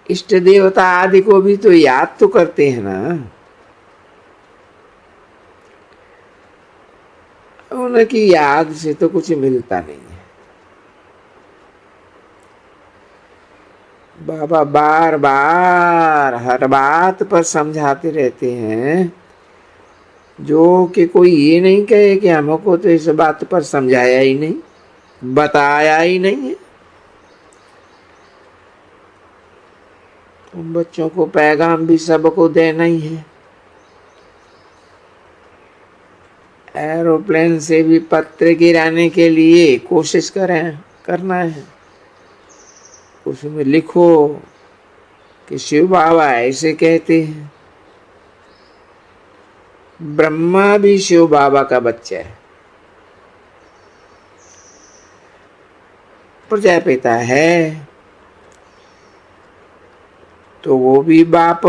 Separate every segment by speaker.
Speaker 1: इष्ट देवता आदि को भी तो याद तो करते हैं ना। उनकी याद से तो कुछ मिलता नहीं है। बाबा बार बार हर बात पर समझाते रहते हैं, जो कि कोई ये नहीं कहे कि हमको तो इस बात पर समझाया ही नहीं, बताया ही नहीं है। तुम बच्चों को पैगाम भी सबको देना ही है। एरोप्लेन से भी पत्र गिराने के लिए कोशिश करना है। उसमें लिखो कि शिव बाबा ऐसे कहते हैं। ब्रह्मा भी शिव बाबा का बच्चा है। प्रजापिता है तो वो भी बाप,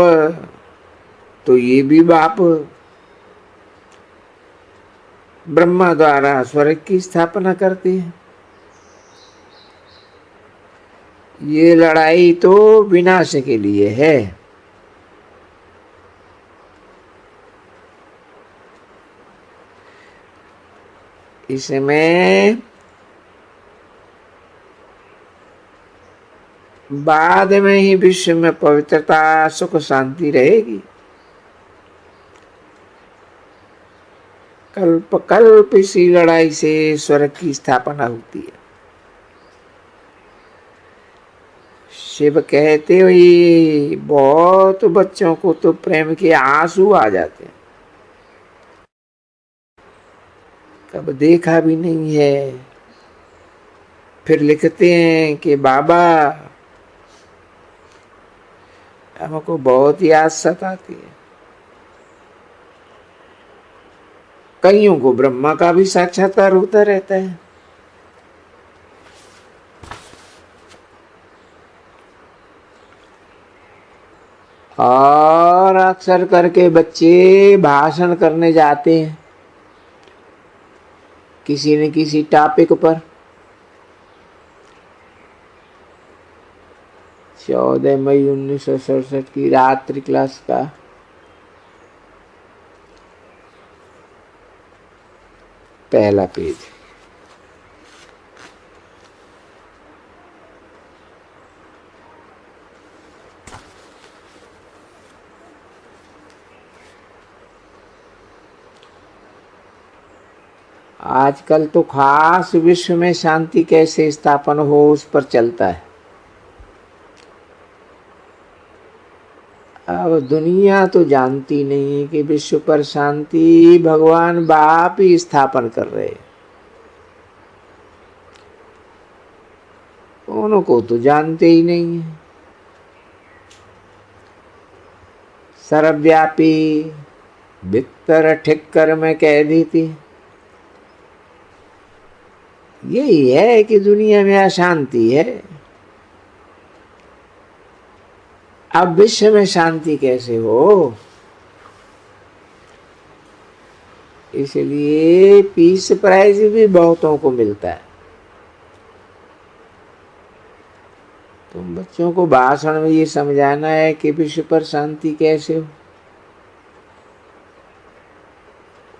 Speaker 1: तो ये भी बाप। ब्रह्मा द्वारा स्वर्ग की स्थापना करती है। ये लड़ाई तो विनाश के लिए है। इसमें बाद में ही विश्व में पवित्रता सुख शांति रहेगी। कल्प कल्प इसी लड़ाई से स्वर्ग की स्थापना होती है। शिव कहते हुए बहुत बच्चों को तो प्रेम के आंसू आ जाते हैं। कब देखा भी नहीं है, फिर लिखते हैं कि बाबा हमको बहुत याद सताती है। कईयों को ब्रह्मा का भी साक्षात्कार होता रहता है। और अक्सर करके बच्चे भाषण करने जाते हैं किसी न किसी टॉपिक पर। 14 मई 1967 की रात्रि क्लास का पहला पेज। आजकल तो खास विश्व में शांति कैसे स्थापन हो उस पर चलता है। अब दुनिया तो जानती नहीं कि विश्व पर शांति भगवान बाप ही स्थापन कर रहे हैं। उनको तो जानते ही नहीं है। सर्वव्यापी भीतर ठिक्कर में कह दी थी। यही है कि दुनिया में अशांति है। अब विश्व में शांति कैसे हो? इसलिए पीस प्राइज भी बहुतों को मिलता है। तुम बच्चों को भाषण में ये समझाना है कि विश्व पर शांति कैसे हो।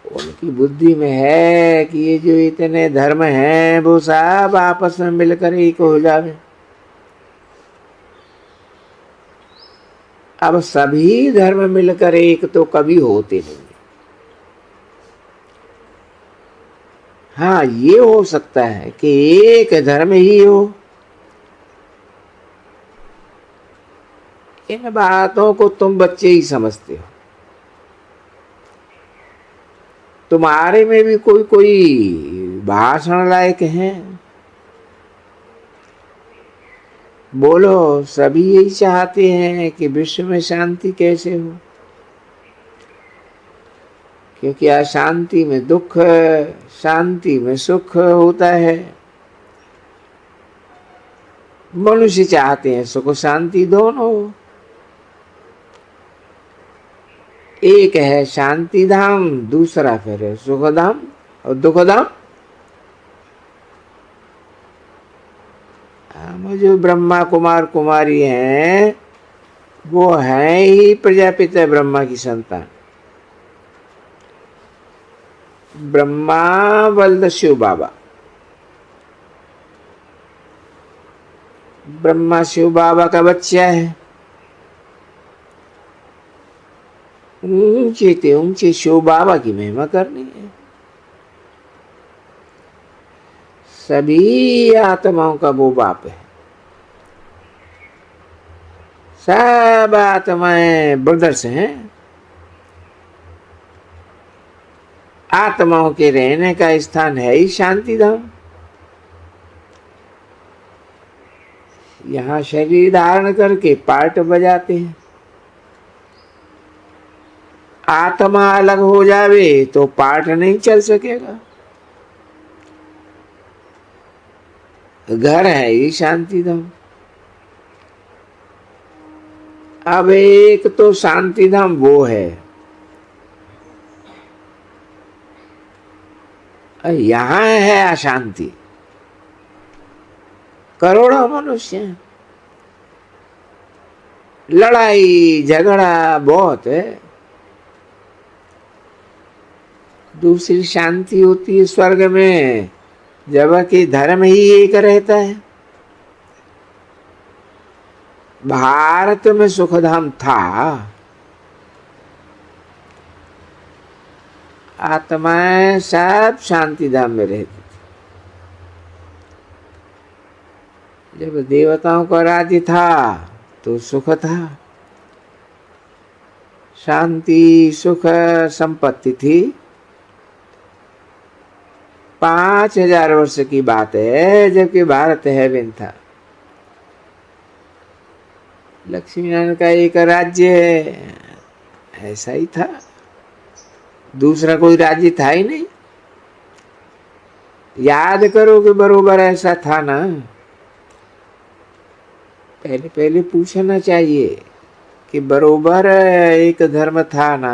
Speaker 1: उनकी बुद्धि में है कि ये जो इतने धर्म हैं वो सब आपस में मिलकर एक हो जावे। अब सभी धर्म मिलकर एक तो कभी होते नहीं। हाँ, ये हो सकता है कि एक धर्म ही हो। इन बातों को तुम बच्चे ही समझते हो। तुम्हारे में भी कोई कोई भाषण लायक है? बोलो। सभी यही चाहते हैं कि विश्व में शांति कैसे हो, क्योंकि अशांति में दुख, शांति में सुख होता है। मनुष्य चाहते हैं सुख शांति दोनों। एक है शांति धाम, दूसरा फिर है सुख धाम और दुख धाम। हम जो ब्रह्मा कुमार कुमारी हैं वो है ही प्रजापिता ब्रह्मा की संतान। ब्रह्मा बल्द शिव बाबा, ब्रह्मा शिव बाबा का बच्चा है। ऊंचे ते ऊंचे शिव बाबा की महिमा करनी है। सभी आत्माओं का वो बाप है। सब आत्माएं ब्रदर्स हैं। आत्माओं के रहने का स्थान है ही शांति धाम। यहाँ शरीर धारण करके पार्ट बजाते हैं। आत्मा अलग हो जावे तो पार्ट नहीं चल सकेगा। घर है ही शांति धाम। अब एक तो शांति धाम वो है, यहां है अशांति। करोड़ों मनुष्य हैं, लड़ाई झगड़ा बहुत है। दूसरी शांति होती है स्वर्ग में, जबकि धर्म ही एक रहता है। भारत में सुखधाम था, आत्माएं सब शांति धाम में रहती थी। जब देवताओं का राज्य था तो सुख था, शांति सुख संपत्ति थी। 5000 वर्ष की बात है, जबकि भारत हेवन था। लक्ष्मी नारायण का एक राज्य ऐसा ही था, दूसरा कोई राज्य था ही नहीं। याद करो कि बरोबर ऐसा था ना। पहले पहले पूछना चाहिए कि बरोबर एक धर्म था ना।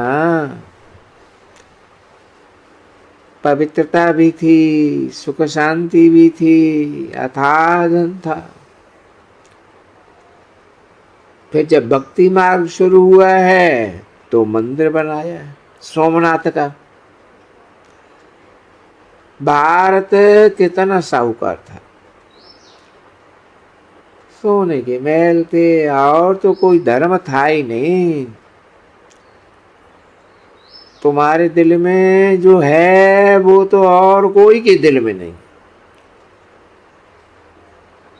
Speaker 1: पवित्रता भी थी, सुख शांति भी थी, अथाह धन था। फिर जब भक्ति मार्ग शुरू हुआ है तो मंदिर बनाया सोमनाथ का। भारत कितना साहूकार था, सोने के महल थे, और तो कोई धर्म था ही नहीं। तुम्हारे दिल में जो है वो तो और कोई के दिल में नहीं।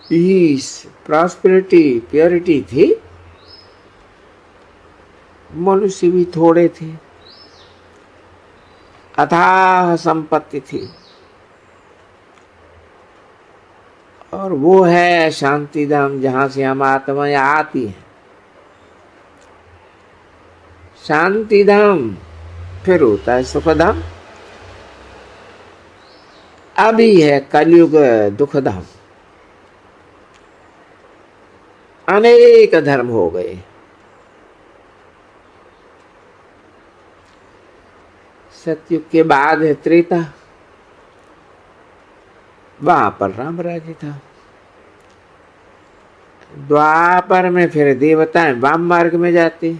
Speaker 1: पीस, प्रॉस्पेरिटी, प्योरिटी थी। मनुष्य भी थोड़े थे, अथाह संपत्ति थी। और वो है शांति धाम, जहां से हम आत्माएं आती हैं। शांति धाम फिर होता है सुख धाम। अभी है कलयुग दुख धाम। अनेक धर्म हो गए। सतयुग के बाद है त्रेता, वहां पर राम राज्य था। द्वापर में फिर देवताएं वाम मार्ग में जाते,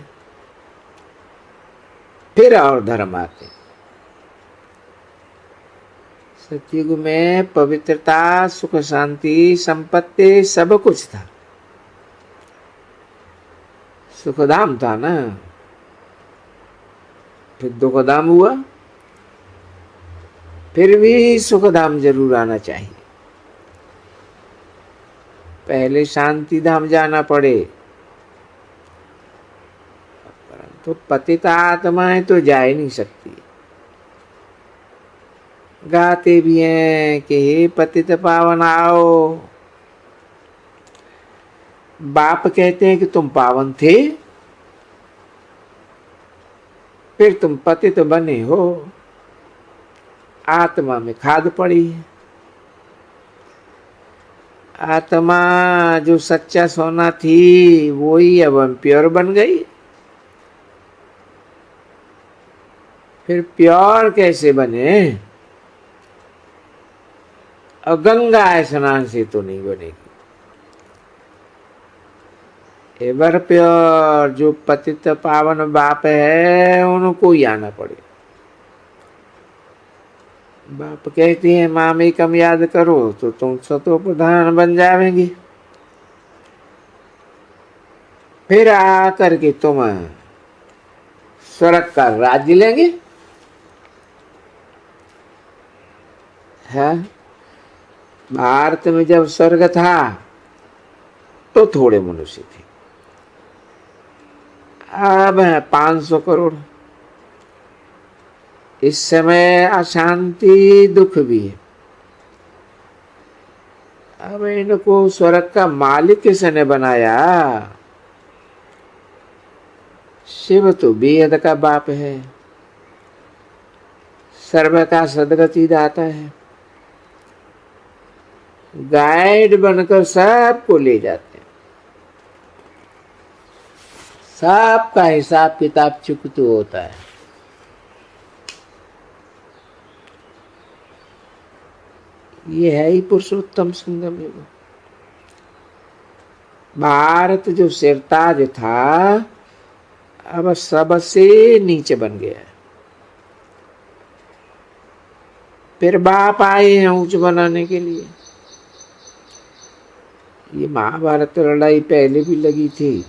Speaker 1: फिर और धर्म आते। सतयुग में पवित्रता, सुख शांति, संपत्ति सब कुछ था। सुखधाम था ना, फिर दुखधाम हुआ। फिर भी सुखधाम जरूर आना चाहिए। पहले शांति धाम जाना पड़े, परंतु पतित आत्माएं तो जा ही नहीं सकती। गाते भी हैं कि हे पतित पावन आओ। बाप कहते हैं कि तुम पावन थे, फिर तुम पतित बने हो, आत्मा में खाद पड़ी है। आत्मा जो सच्चा सोना थी वही अब प्योर बन गई। फिर प्योर कैसे बने? और गंगा स्नान से तो नहीं बनेगी। एवर प्योर जो पतित पावन बाप है उनको ही आना पड़े। बाप कहती है मामेकम याद करो तो तुम सतो प्रधान बन जाएंगे। फिर आकर के तुम स्वर्ग का राज्य लेंगे। है भारत में जब स्वर्ग था तो थोड़े मनुष्य थे, अब है 500 करोड़। इस समय अशांति दुख भी है। अब इनको स्वर्ग का मालिक किसने बनाया? शिव तो बेहद का बाप है, सर्व का सदगति दाता है, गाइड बनकर सबको ले जाते हैं। सबका हिसाब किताब चुकता होता है। ये है ही पुरुषोत्तम संगम युग। भारत जो सिरताज था अब सबसे नीचे बन गया है। फिर बाप आए हैं ऊंच बनाने के लिए। ये महाभारत लड़ाई पहले भी लगी थी,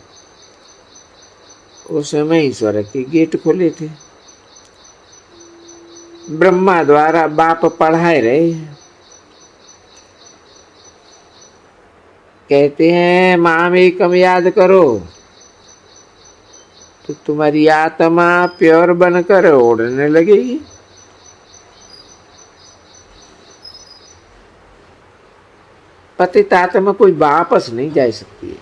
Speaker 1: उस समय ईश्वर के गेट खोले थे, ब्रह्मा द्वारा बाप पढ़ाए रहे हैं। कहते हैं मामेकम याद करो तो तुम्हारी आत्मा प्योर बनकर उड़ने लगेगी। पतित आत्मा कोई वापस नहीं जा सकती है।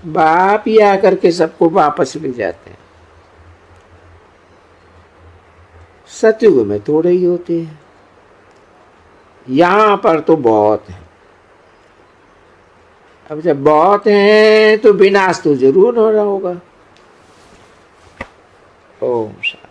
Speaker 1: बाप ही आकर के सबको वापस ले जाते हैं। सतयुग में थोड़े ही होते हैं, यहां पर तो बहुत है। अब जब बहुत है तो विनाश तो जरूर हो रहा होगा। ओम शांति।